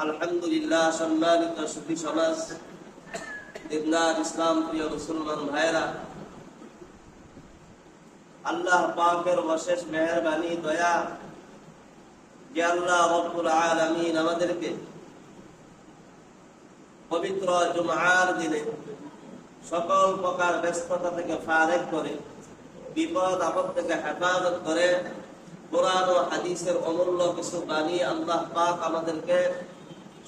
আলহামদুলিল্লাহ। সম্মানিত সুফি সমাজ, দিনদার ইসলাম প্রিয় মুসলমান ভাইরা, আল্লাহ পাকের অশেষ মেহেরবানি দয়া যে আল্লাহ রব্বুল আলামিন আমাদেরকে পবিত্র জুমআর দিনে সকল প্রকার ব্যস্ততা থেকে ফারেক করে, বিপদ আপদ থেকে হেফাজত করে কোরআন ও হাদিসের অমূল্য কিছু বাণী আল্লাহ পাক আমাদেরকে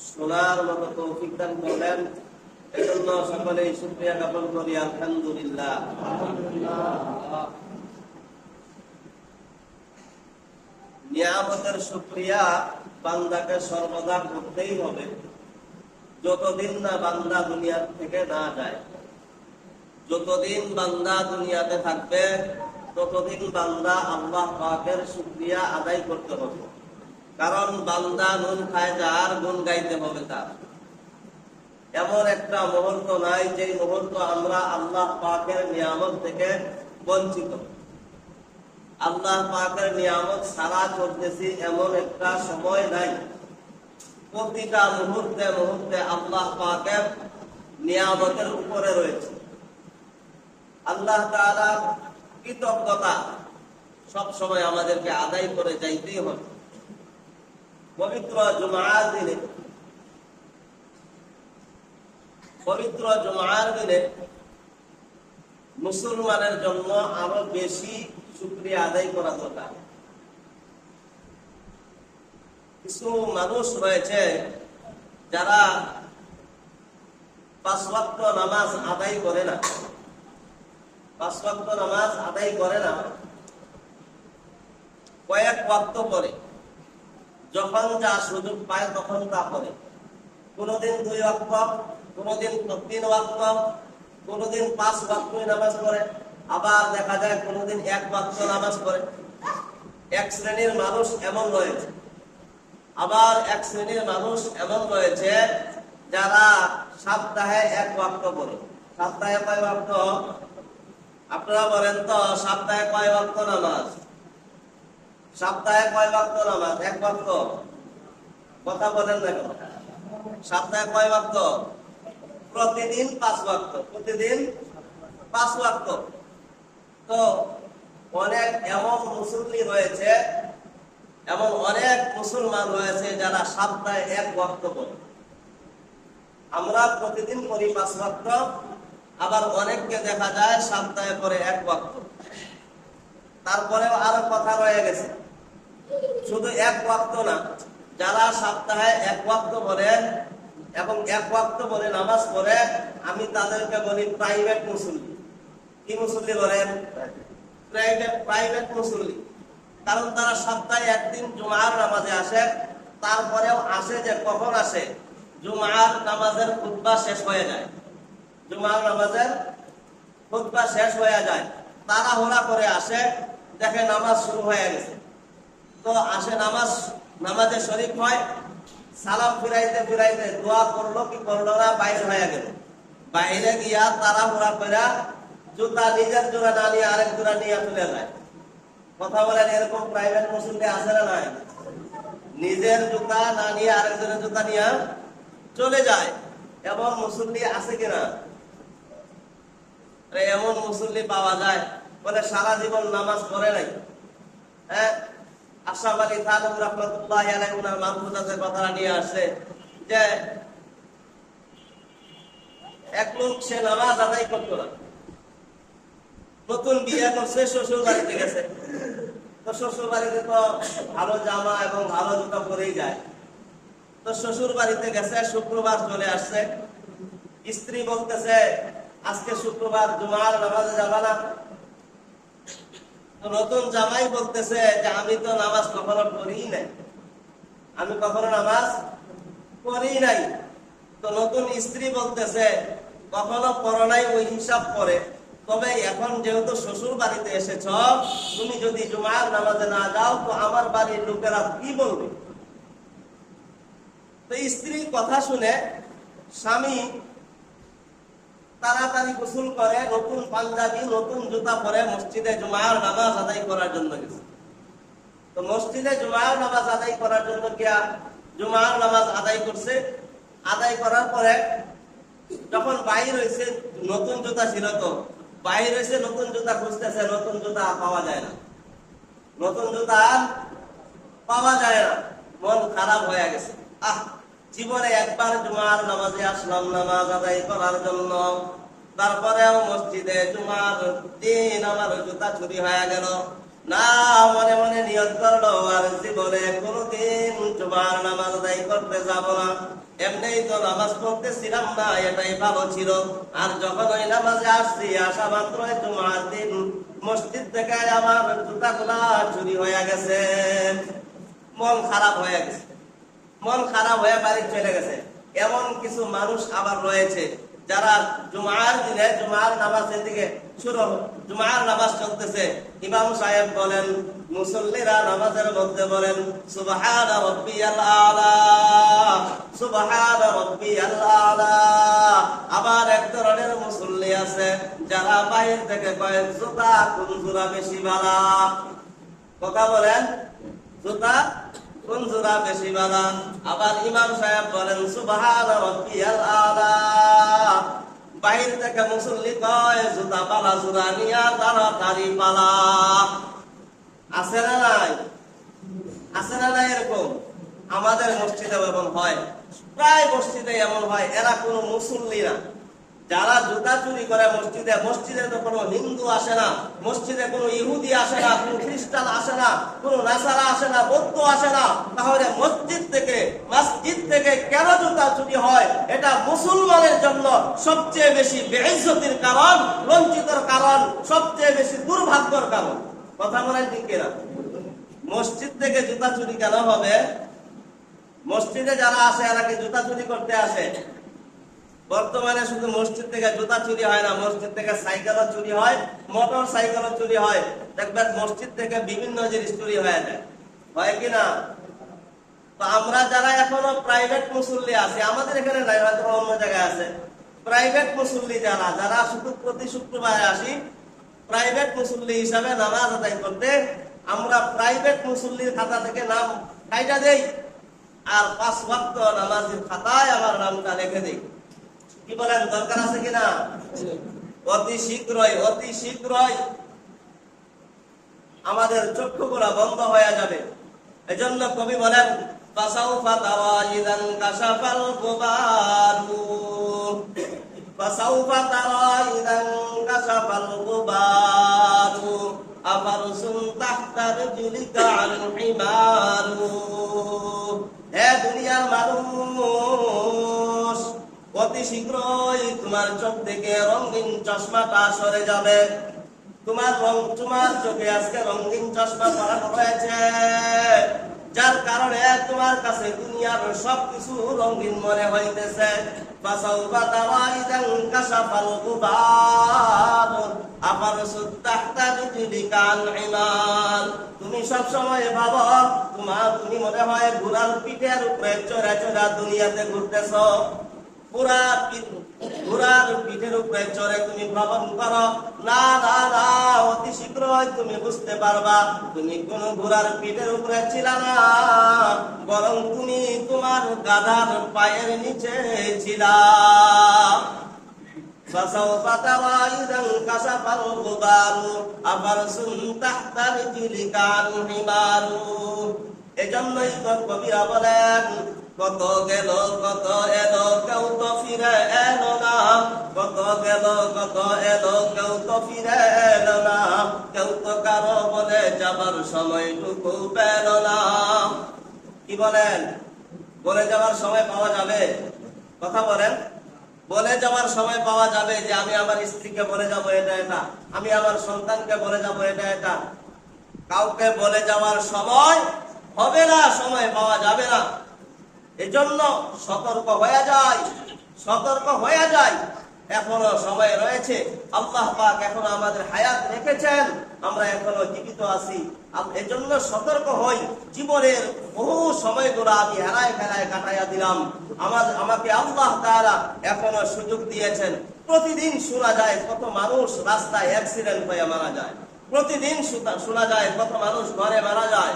শোনার মতো তৌফিক দান করলেন। এজন্য সকলেই শুকরিয়া জ্ঞাপন করি, আলহামদুলিল্লাহ। নিয়ামতের শুকরিয়া বান্দাকে সর্বদা করতেই হবে, যতদিন না বান্দা দুনিয়া থেকে না যায়। যতদিন বান্দা দুনিয়াতে থাকবে ততদিন বান্দা আল্লাহ পাকের শুকরিয়া আদায় করতে হবে, কারণ বান্দা নুন খায় যার, গুণ গাইতে হবে তার। এমন একটা মুহূর্ত নাই যে মুহূর্ত আমরা আল্লাহ পাকের নিয়ামত থেকে বঞ্চিত। আল্লাহ পাকের নিয়ামত সারা করতেছি এমন একটা সময় নাই। প্রতিটা মুহূর্তে মুহূর্তে আল্লাহ পাকের নিয়ামতের উপরে রয়েছে। আল্লাহ তাআলার কৃতজ্ঞতা সব সময় আমাদেরকে আদায় করে যাইতেই হবে। পবিত্র জুমআর দিনে মুসলমানের জন্য আরো বেশি শুকরিয়া আদায় করা দরকার। কিছু মানুষ রয়েছে যারা 5 ওয়াক্ত নামাজ আদায় করে না। 5 ওয়াক্ত নামাজ আদায় করে না, কয়েক ওয়াক্ত পরে, যখন যা সুযোগ পায় তখন তা করে। কোনদিন 2 ওয়াক্ত, কোনদিন 3 ওয়াক্ত, কোনদিন 5 ওয়াক্ত নামাজ পড়ে, আবার দেখা যায় কোনদিন 1 ওয়াক্ত নামাজ পড়ে। এক শ্রেণীর মানুষ এমন রয়েছে। আবার এক শ্রেণীর মানুষ এমন রয়েছে যারা সপ্তাহে 1 ওয়াক্ত পড়ে। সপ্তাহে কয় ওয়াক্ত? আপনারা বলেন তো, সপ্তাহে কয় ওয়াক্ত নামাজ? সপ্তাহে কয় ওয়াক্ত নামাজ? 1 ওয়াক্ত। কথা বলেন না কেন? সপ্তাহে কয় ওয়াক্ত? প্রতিদিন 5 ওয়াক্ত। প্রতিদিন 5 ওয়াক্ত। তো অনেক এমন মুসল্লি রয়েছে, এমন অনেক মুসলমান রয়েছে যারা সপ্তাহে 1 ওয়াক্ত পড়ে। আমরা প্রতিদিন পড়ি 5 ওয়াক্ত, আবার অনেককে দেখা যায় সপ্তাহে পরে 1 ওয়াক্ত। তারপরেও আরো কথা রয়ে গেছে, শুধু 1 ওয়াক্ত না, যারা সপ্তাহে 1 ওয়াক্ত পড়ে এবং 1 ওয়াক্ত পরে নামাজ পড়ে, আমি তাদেরকে বলি প্রাইভেট মুসল্লি। কি মুসল্লি বলেন? প্রাইভেট মুসল্লি। কারণ তারা সপ্তাহে একদিন জুমআর নামাজে আসে, তারপরেও আসে যে কখন আসে? জুমআর নামাজের খুতবা শেষ হয়ে যায়। জুমআর নামাজের খুতবা শেষ হয়ে যায়, তাড়াহুড়া করে আসে, দেখে নামাজ শুরু হয়ে গেছে। তো আসে, নামাজে শরীক হয়, সালাম ফিরাইতে ফিরাইতে দোয়া করলো কি করলো না, বাইরে হয়ে গেল। বাইরে গিয়া তাড়াহুড়া করে জুতা নিজের জোড়া না নিয়ে আরেক জোড়া নিয়ে চলে যায়। কথা বলেন, এরকম প্রাইভেট মুসল্লি আছে না নাই? নিজের জুতা না নিয়ে আরেকজনের জুতা নিয়ে চলে যায়। এমন মুসল্লি আছে কিনা? এমন মুসল্লি পাওয়া যায়, বলে সারা জীবন নামাজ পড়ে নাই। হ্যাঁ, আশরাফ আলী থানভী রাহমাতুল্লাহি আলাইহি ওনার মাহফুজাতের কথাটা নিয়ে আসছে যে এক লোক, সে নামাজ আদায় করতো না, নতুন বিয়ে করছে, শ্বশুর বাড়িতে গেছে। তো শ্বশুর বাড়িতে তো ভালো জামা এবং ভালো জুতা পরেই যায়। তো শ্বশুর বাড়িতে গেছে, শুক্রবার চলে আসছে। স্ত্রী বলতেছে, আজকে শুক্রবার, জুমার নামাজে যাবা না? তো নতুন জামাই বলতেছে যে আমি তো নামাজ কখনো পড়ি নাই, আমি কখনো নামাজ পড়ি নাই। তো নতুন স্ত্রী বলতেছে, কখনো পড়ো নাই ওই হিসাব করে, তবে এখন যেহেতু শ্বশুর বাড়িতে এসেছ, তুমি যদি জুমার নামাজে না যাও তো আমার বাড়ির লোকেরা কি বলবে? তো স্ত্রীর কথা শুনে স্বামী তাড়াতাড়ি গোসল করে, নতুন পাঞ্জাবি, নতুন জুতা পরে মসজিদে জুমার নামাজ আদায় করার জন্য গেছে। তো মসজিদে জুমার নামাজ আদায় করার জন্য গিয়া জুমার নামাজ আদায় করছে। আদায় করার পরে যখন বাহির হয়েছে, নতুন জুতা ছিল তো, বাহির হয়েছে নতুন জুতা খুঁজতেছে, নতুন জুতা পাওয়া যায় না, নতুন জুতা পাওয়া যায় না। মন খারাপ হয়ে গেছে। জীবনে একবার জুমার নামাজে আসলাম নামাজ আদায় করার জন্য, তারপরেও মসজিদে জুমার দিন আমার জুতা চুরি হয়ে গেল। না, মনে মনে নিয়ত করলো আর জীবনে কোনোদিন জুমার নামাজ আদায় করতে যাব না। এমনি তো নামাজ পড়তেছিলাম না, এটাই ভালো ছিল। আর যখন ওই নামাজে আসছি, আসা মাত্র জুমার দিন মসজিদ থেকে আমার জুতাগুলা চুরি হয়ে গেছে। মন খারাপ হয়ে গেছে, মন খারাপ হয়ে বাড়ি চলে গেছে। এমন কিছু মানুষ আবার রয়েছে যারা জুমার দিনে জুমার নামাজের দিকে জুমার নামাজ চলতেছে, ইমাম সাহেব বলেন, মুসল্লিরা নামাজের মধ্যে বলেন সুবহান রাব্বিয়াল আলা, সুবহান রাব্বিয়াল আলা। আবার এক ধরনের মুসল্লি আছে যারা বাইরে থেকে কয় জুতা কোন জোড়া বেশি ভালো। কথা বলেন, জুতা কোন জোড়া বেশি ভালো। আবার ইমাম সাহেব বলেন সুবহান রাব্বিয়াল আলা। বাইরে থেকে মুসল্লি কয় জুতা পালা জোড়া নিয়া তাড়াতাড়ি পালা। আছে না নাই? আছে না নাই? এরকম আমাদের মসজিদে এমন হয়, প্রায় মসজিদে এমন হয়। এরা কোনো মুসল্লি না, যারা জুতা চুরি করে মসজিদে, মসজিদে তো কোনো হিন্দু আসে না, মসজিদে কোনো ইহুদি আসে না, কোনো খ্রিস্টান আসে না, কোনো নাসারা আসে না, বৌদ্ধ আসে না। তাহলে মসজিদ থেকে কেন জুতা চুরি হয়? এটা মুসলমানের জন্য সবচেয়ে বেশি বেইজ্জতির কারণ, লজ্জিতর কারণ, সবচেয়ে বেশি দুর্ভাগ্যর কারণ। কথা বলেন ঠিক কিনা? মসজিদ থেকে জুতা চুরি কেন হবে? মসজিদে যারা আসে এরা কি জুতা চুরি করতে আসে? বর্তমানে শুধু মসজিদ থেকে জুতা চুরি হয় না, মসজিদ থেকে সাইকেলও চুরি হয়, মোটর সাইকেলও চুরি হয়। দেখবেন মসজিদ থেকে বিভিন্ন জিনিস চুরি হয়ে যায়, হয় কিনা? তো আমরা যারা এখনো প্রাইভেট মুসল্লি আছি, আমাদের এখানে নাই, হয়তো অন্য জায়গায় আছে, প্রাইভেট মুসল্লি যারা শুধু প্রতি শুক্রবারে আসি প্রাইভেট মুসল্লি হিসাবে নামাজ আদায় করতে, আমরা প্রাইভেট মুসল্লির খাতা থেকে নাম কাইটা দেই আর 5 ওয়াক্ত নামাজের খাতায় আমার নামটা লিখে দেই। কি বলেন, দরকার আছে কিনা? অতি শীঘ্রই আমাদের চক্ষুগুলা বন্ধ হয়ে যাবে। এজন্য কবি বলেন ফাসাউফা তারা ইদান কাশাফাল গুবারু, ফাসাউফা তারা ইদান কাশাফাল গুবারু, আফারসুন তাহতা রিজলিকা আল হিমারু। হে দুনিয়ার মানুষ, অতি শীঘ্রই তোমার চোখ থেকে রঙিন চশমাটা সরে যাবে। তোমার চোখে আজকে রঙিন চশমা পরানো হয়েছে, যার কারণে তোমার কাছে দুনিয়ার সবকিছু রঙিন মনে হইতেছে। তুমি সব সময় ভাবো তুমি মনে হয় ঘোড়ার পিঠের উপরে চড়া চড়া দুনিয়াতে ঘুরতেছ। ঘোড়ার পিঠের উপরে চড়ে তুমি ভ্রমণ করো। না না না, অতি শীঘ্রই তুমি বুঝতে পারবা তুমি কোন ঘোড়ার পিঠের উপরে ছিল না, বরং তুমি তোমার গাধার পায়ের নিচে ছিলা। এজন্যই তো কবিরা বলেন কত গেল কত এলো কেউ তো ফিরে এলো না, কত গেল কত এলো কেউ তো ফিরে এলো না, কেউ তো কারো বলে যাবার সময়টুকু পেল না। কি বলেন, বলে যাওয়ার সময় পাওয়া যাবে? কথা বলেন, বলে যাওয়ার সময় পাওয়া যাবে যে আমি আমার স্ত্রীকে বলে যাব এটা এটা, আমি আমার সন্তানকে বলে যাব এটা এটা। কাউকে বলে যাওয়ার সময় হবে না, সময় পাওয়া যাবে না। এজন্য সতর্ক হয়ে যায়। এখনো সময় রয়েছে। আল্লাহ পাক এখনো আমাদের হায়াত রেখেছেন, আমরা এখনো জীবিত আছি। এজন্য সতর্ক হই। জীবনের বহু সময়গুলো আমি হেলায় কাটাইয়া দিলাম। আমাকে আল্লাহ তাআলা এখনো সুযোগ দিয়েছেন। প্রতিদিন শোনা যায় কত মানুষ রাস্তায় অ্যাক্সিডেন্ট হয়ে মারা যায়। প্রতিদিন শোনা যায় কত মানুষ ঘরে মারা যায়,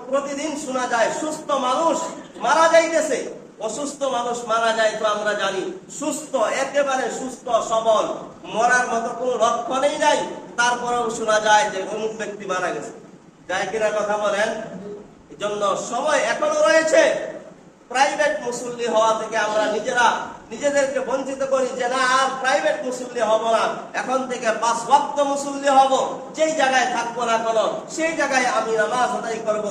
প্রতিদিন শোনা যায় সুস্থ মানুষ মারা যাইতেছে। অসুস্থ মানুষ মারা যায় তো আমরা জানি, সুস্থ একেবারে সুস্থ সবল মরার মতো কোনো লক্ষণই নাই, তারপরেও শোনা যায় যে অমুক ব্যক্তি মারা গেছে। যায় কিনা কথা বলেন? এই জন্য সময় এখনো রয়েছে। প্রাইভেট মুসল্লি হওয়া থেকে আমরা নিজেদেরকে বঞ্চিত করি যে না আর প্রাইভেট মুসল্লি হব না, এখন থেকে 5 ওয়াক্ত মুসল্লি হব, যেই জায়গায় থাকবো না কেন সেই জায়গায় আমি নামাজ আদায় করব।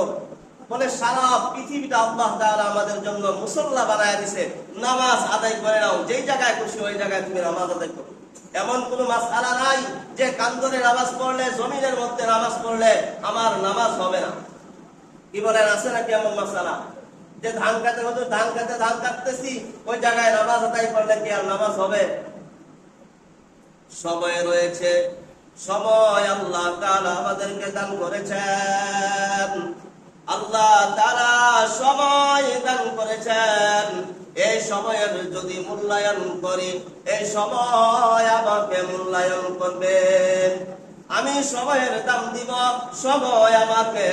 বলে সারা পৃথিবীটা আল্লাহ তাআলা আমাদের জন্য মুসল্লা বানায় দিয়েছে, নামাজ আদায় করে নাও, যেই জায়গায় খুশি ওই জায়গায় তুমি নামাজ আদায় করো। এমন কোনো মাসআলা নাই যে কান্দরে নামাজ পড়লে, জমিনের মধ্যে নামাজ পড়লে আমার নামাজ হবে না। কি বলেন, আছে নাকি এমন মাসআলা? যে ধান কাটতে হতো, ধান কাটতেছি, ওই জায়গায় নামাজ আদায় করলে কি আর নামাজ হবে? সময় রয়েছে, সময় আল্লাহ তাআলা আমাদেরকে দান করেছেন। আল্লাহ তাআলা সময় দান করেছেন। এই সময়ের যদি মূল্যায়ন করি, এই সময় আমাকে মূল্যায়ন করবে। আমি সময়ের দাম দিব, সময় আমাকে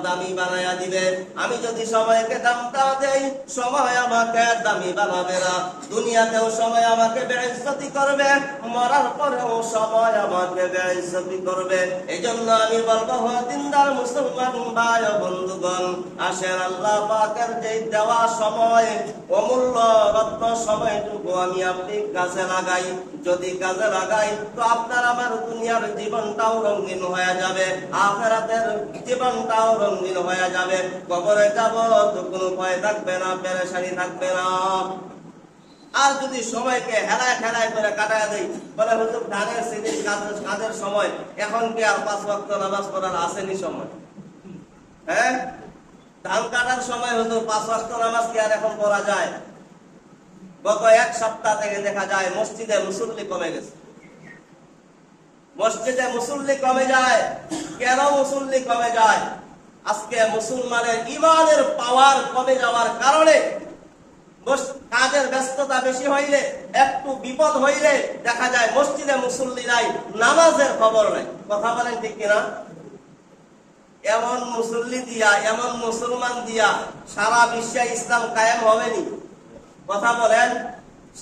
দামি বানায়া দিবে। আমি যদি সময়কে দামটা দেই, সময় আমাকে দামি বানাবে না। দুনিয়াতেও সময় আমাকে বেইজ্জতি করবে, মরার পরেও সময় আমাকে বেইজ্জতি করবে। এই জন্য আমি বলবো, দিনদার মুসলমান ভাই ও বন্ধুগণ, আসেন আল্লাহ পাকের যে দেওয়া সময়, অমূল্য রত্ন সময়টুকু আমি আপনি কাজে লাগাই। যদি কাজে লাগাই তো আপনার আমার দুনিয়ার জীবনটাও রঙিন হয়ে যাবে, আখিরাতের জীবনটাও রঙিন হয়ে যাবে। কবরে যাব তো কোনো ভয় থাকবে না, পেরেশানি থাকবে না। আর যদি সময়কে হেলায় খেলায় করে কাটায় দেই, বলে হুজুর ধানের সিজন কাজের সময়, এখন কি আর 5 ওয়াক্ত নামাজ পড়ার আসেনি সময়? হ্যাঁ, ধান কাটার সময় হুজুর 5 ওয়াক্ত নামাজ কি আর এখন পড়া যায়? গত 1 সপ্তাহ থেকে দেখা যায় মসজিদে মুসল্লি কমে গেছে। মসজিদে মুসল্লি কমে যায়। কেন মুসল্লি কমে যায়? আজকে মুসলমানের ইমানের পাওয়ার কমে যাওয়ার কারণে কাজের ব্যস্ততা বেশি হইলে, একটু বিপদ হইলে দেখা যায় মসজিদে মুসল্লি নাই, নামাজের খবর নাই। কথা বলেন ঠিক কিনা? এমন মুসল্লি দিয়া, এমন মুসলমান দিয়া সারা বিশ্বে ইসলাম কায়েম হবে নি? কথা বলেন,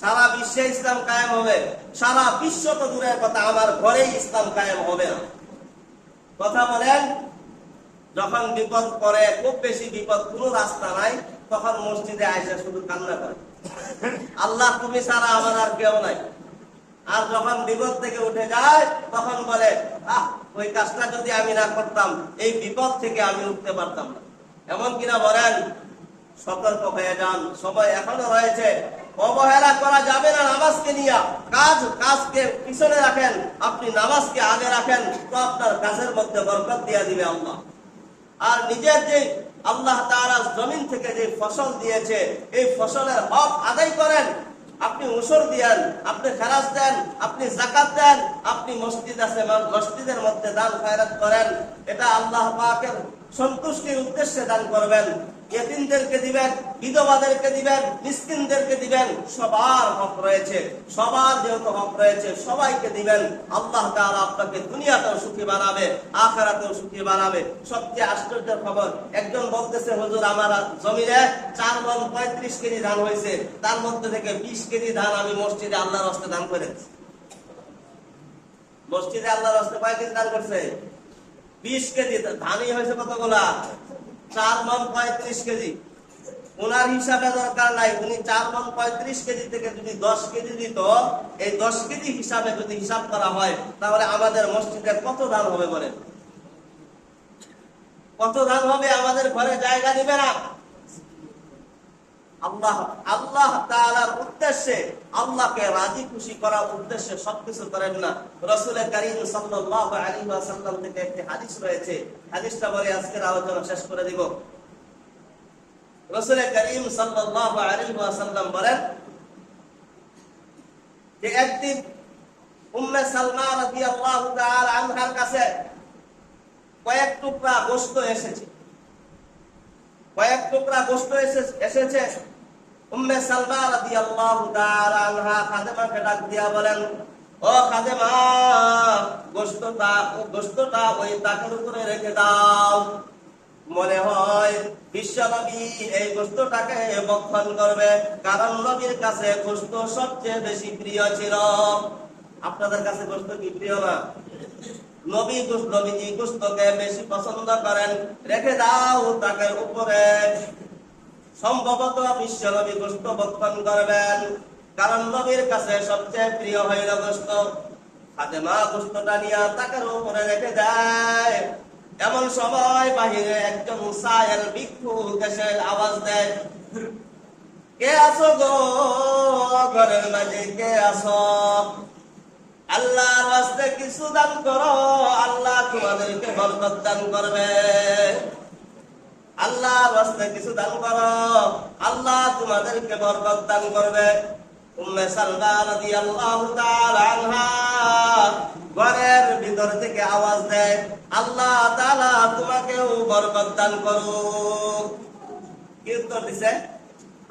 সারা বিশ্বে ইসলাম কায়েম হবে? সারা বিশ্ব তো দূরের কথা, আমার ঘরেই ইসলাম কায়েম হবে না। কথা বলেন, যখন বিপদ পড়ে, খুব বেশি বিপদ, কোনো রাস্তা নাই, তখন মসজিদে আইসা শুধু কান্না করে, আল্লাহ তুমি ছাড়া আমার আর কেউ নাই। আর যখন বিপদ থেকে উঠে যায় তখন বলে, ওই কাজটা যদি আমি না করতাম, এই বিপদ থেকে আমি উঠতে পারতাম না। এমন কিনা বলেন? সতর্ক হয়ে যান, সময় এখনো রয়েছে। অবহেলা করা যাবে না নামাজকে নিয়ে। কাজকে পিছনে রাখেন, আপনি নামাজকে আগে রাখেন, তো আপনার কাজের মধ্যে বরকত দিয়ে দিবে আল্লাহ। আর নিজের যে আল্লাহ তাআলা জমিন থেকে যে ফসল দিয়েছে, এই ফসলের হক আদায় করেন। আপনি উসর দেন, আপনি খেরাজ দেন, আপনি যাকাত দেন, আপনি মসজিদ আছে, মসজিদের মধ্যে দান খয়রাত করেন। এটা আল্লাহ পাকের সন্তুষ্টির উদ্দেশ্যে দান করবেন। ইতিমদেরকে দিবেন, বিধবাদেরকে দিবেন, মিসকিনদেরকে দিবেন। সবার হক রয়েছে, সবার যেহেতু হক রয়েছে সবাইকে দিবেন। আল্লাহ তাআলা আপনাকে দুনিয়াতেও সুখী বানাবে, আখিরাতেও সুখী বানাবে। সবচেয়ে আশ্চর্যের খবর, একজন বলতেছে, হুজুর আমার জমিনে 4 মণ 35 কেজি ধান হয়েছে, তার মধ্যে থেকে 20 কেজি ধান আমি মসজিদে আল্লাহর রাস্তায় দান করেছি। মসজিদে আল্লাহর রাস্তায় কয় কেজি দান করছে? 20 কেজি। ধানই হয়েছে কতগুলা? 4 মণ 35 কেজি। ওনার হিসাবে দরকার নাই, উনি 4 মণ 35 কেজি থেকে যদি 10 কেজি দিত, এই 10 কেজি হিসাবে যদি হিসাব করা হয়, তাহলে আমাদের মসজিদে কত ধান হবে বলেন? কত ধান হবে? আমাদের ঘরে জায়গা দিবে না। আল্লাহ তাআলার উদ্দেশ্যে, আল্লাহকে রাজি খুশি করার উদ্দেশ্যে সবকিছু করেন না। রাসূল কারীম সাল্লাল্লাহু আলাইহি ওয়াসাল্লাম থেকে একটি হাদিস রয়েছে, হাদিসটা বলে আজকের আলোচনা শেষ করে দিব। রাসূল কারীম সাল্লাল্লাহু আলাইহি ওয়াসাল্লাম বলেন যে একদিন উম্মে সালমা রাদিয়াল্লাহু তাআলা আনহার কাছে কয়েক টুকরা গোশত এসেছে। কয়েক টুকরা গোশত এসেছে। উম্মে সালমা রাদিয়াল্লাহু তাআলা আনহা খাদেমাকে ডাক দিয়া বলেন, ও ও খাদেমা, গোশতটা ওই তাকের উপরে রেখে দাও। মনে হয় বিশ্ব নবী এই গোশতটাকে ভক্ষণ করবে, কারণ নবীর কাছে গোশত সবচেয়ে বেশি প্রিয় ছিল। আপনাদের কাছে গোশত কি প্রিয় না? নবীজি গোশতকে বেশি পছন্দ করেন। রেখে দাও তাকের উপরে। সম্ভবত বিশ্ব নবী গোশত ভক্ষণ করবেন, কারণ নবীর কাছে সবচেয়ে প্রিয় হইল গোশত। ফাতেমা গোশতটা নিয়ে তাকের উপরে রেখে দেয়। এমন সময় বাহিরে একজন সায়েল ভিক্ষুক এসে আওয়াজ দেয়, কে আছো গো ঘরের মাঝে, কে আছো? আল্লাহর রাস্তায় কিছু দান করো, আল্লাহ তোমাদেরকে বরকত দান করবে। আল্লাহর রাস্তায় কিছু দান করো, আল্লাহ তোমাদেরকে বরকত দান করবে। উম্মে সালমা রাদিয়াল্লাহু তাআলা আনহা ঘরের ভিতর থেকে আওয়াজ দেয়, আল্লাহ তাআলা তোমাকেও বরকত দান করুক। কি উত্তর দিছে?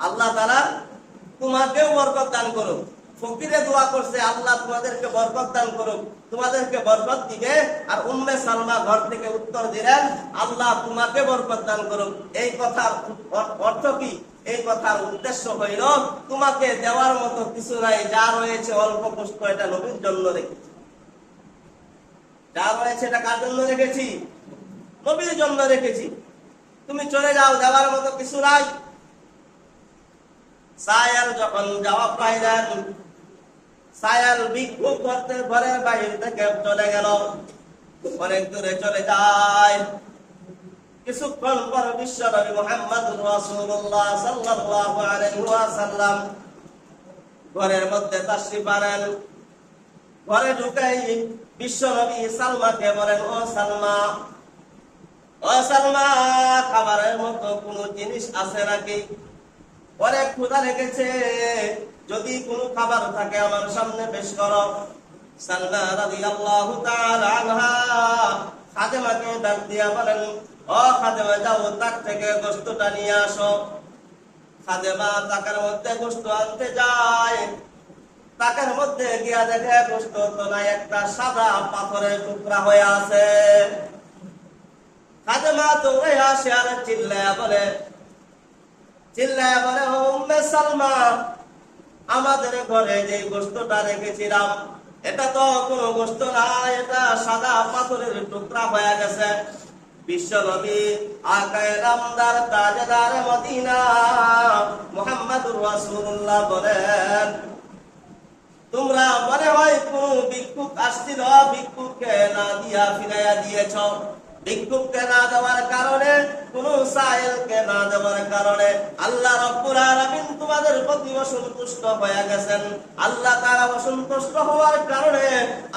আল্লাহ তাআলা তোমাকেও বরকত দান করুক। ফকিরে দোয়া করছে, আল্লাহ তোমাদেরকে বরকত দান করুক, তোমাদেরকে বরকত দিবে। আর উম্মে সালমা ঘর থেকে উত্তর দিলেন, আল্লাহ তোমাকে বরকত দান করুক। এই কথার অর্থ কি? এই কথার উদ্দেশ্য হইল, তোমাকে দেওয়ার মতো কিছু নাই, যা রয়েছে অল্প কষ্ট, এটা নবীর জন্য রেখেছি। যা রয়েছে এটা কার জন্য রেখেছি? নবীর জন্য রেখেছি। তুমি চলে যাও, দেওয়ার মতো কিছু নাই। সায়াল যখন জবাব পাইলেন, সায়াল ভিক্ষুক ঘরের বাইরে থেকে চলে গেল, অনেক দূরে চলে যায়। কিছুক্ষণ পর বিশ্ব নবী মুহাম্মদুর রাসূলুল্লাহ সাল্লাল্লাহু আলাইহি ওয়াসাল্লাম ঘরের মধ্যে তাশরিফ আনেন। ঘরে ঢুকেই বিশ্ব নবী সালমাকে বলেন, ও সালমা, ও সালমা, খাবারের মতো কোন জিনিস আছে নাকি? অনেক ক্ষুধা লেগেছে, যদি কোনো খাবার থাকে আমার সামনে পেশ করো। সালমা রাদিয়াল্লাহু তাআলা আনহা খাদেমাকে ডাক দিয়া বলেন, ও খাদেমা, যাও তাক থেকে গোশতটা নিয়ে আসো। খাদেমা তাকের মধ্যে গোশত আনতে যায়। তাকের মধ্যে গিয়া দেখে গোশত তো নাই, একটা সাদা পাথরের টুকরা হয়ে আছে। খাদেমা দৌড়ে আসে আর চিল্লায়া বলে, ও উম্মে সালমা, আমাদের ঘরে যে গোশতটা রেখেছিলাম, এটা তো কোনো গোশত না, এটা সাদা পাথরের টুকরা হয়ে গেছে। বিশ্ব নবী আকায়ে নামদার তাজদার মদিনা মুহাম্মদুর রাসূলুল্লাহ বলেন, তোমরা মনে হয় কোন ভিক্ষুক আসছিল, ভিক্ষুককে না দিয়া ফিরাইয়া দিয়েছ। ভিক্ষুককে না দেওয়ার কারণে, কোন সায়েলকে না দেওয়ার কারণে আল্লাহ রাব্বুল আলামিন তোমাদের প্রতি অসন্তুষ্ট হয়ে গেছেন। আল্লাহ তাআলা অসন্তুষ্ট হওয়ার কারণে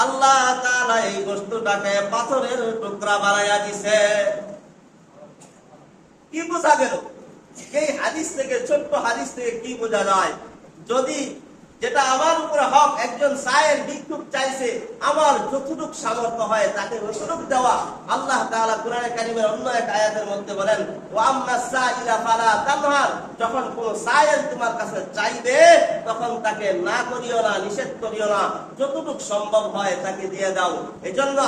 আল্লাহ তাআলা এই গোশতটাকে পাথরের টুকরা বানাইয়া দিয়েছে। কি বোঝা গেল এই হাদিস থেকে? ছোট্ট হাদিস থেকে কি বোঝা যায়? যদি যেটা আমার উপরে হক, একজন সায়েল ভিক্ষুক চাইছে, আমার যতটুক সামর্থ্য হয় তাকে ততটুক দেওয়া। আল্লাহ তাআলা কুরআনে কারীমের অন্য এক আয়াতের মধ্যে বলেন, ওয়া আম্মাস সাইলা ফালা তানহার, যখন কোন সায়েল তোমার কাছে চাইবে তখন তাকে না করিও না, নিষেধ করিও না, যতটুক সম্ভব হয় তাকে দিয়ে দাও। এজন্য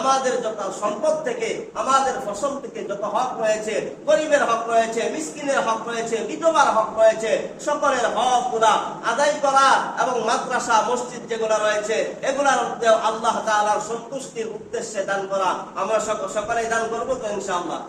আমাদের যত সম্পদ থেকে, আমাদের ফসল থেকে যত হক রয়েছে, গরিবের হক রয়েছে, মিসকিনের হক রয়েছে, বিধবার হক রয়েছে, সকলের হকগুলা আদায় করা এবং মাদ্রাসা মসজিদ যেগুলো রয়েছে এগুলার মধ্যে আল্লাহ তাআলার সন্তুষ্টির উদ্দেশ্যে দান করা। আমরা সকলেই দান করবো তো ইনশাআল্লাহ।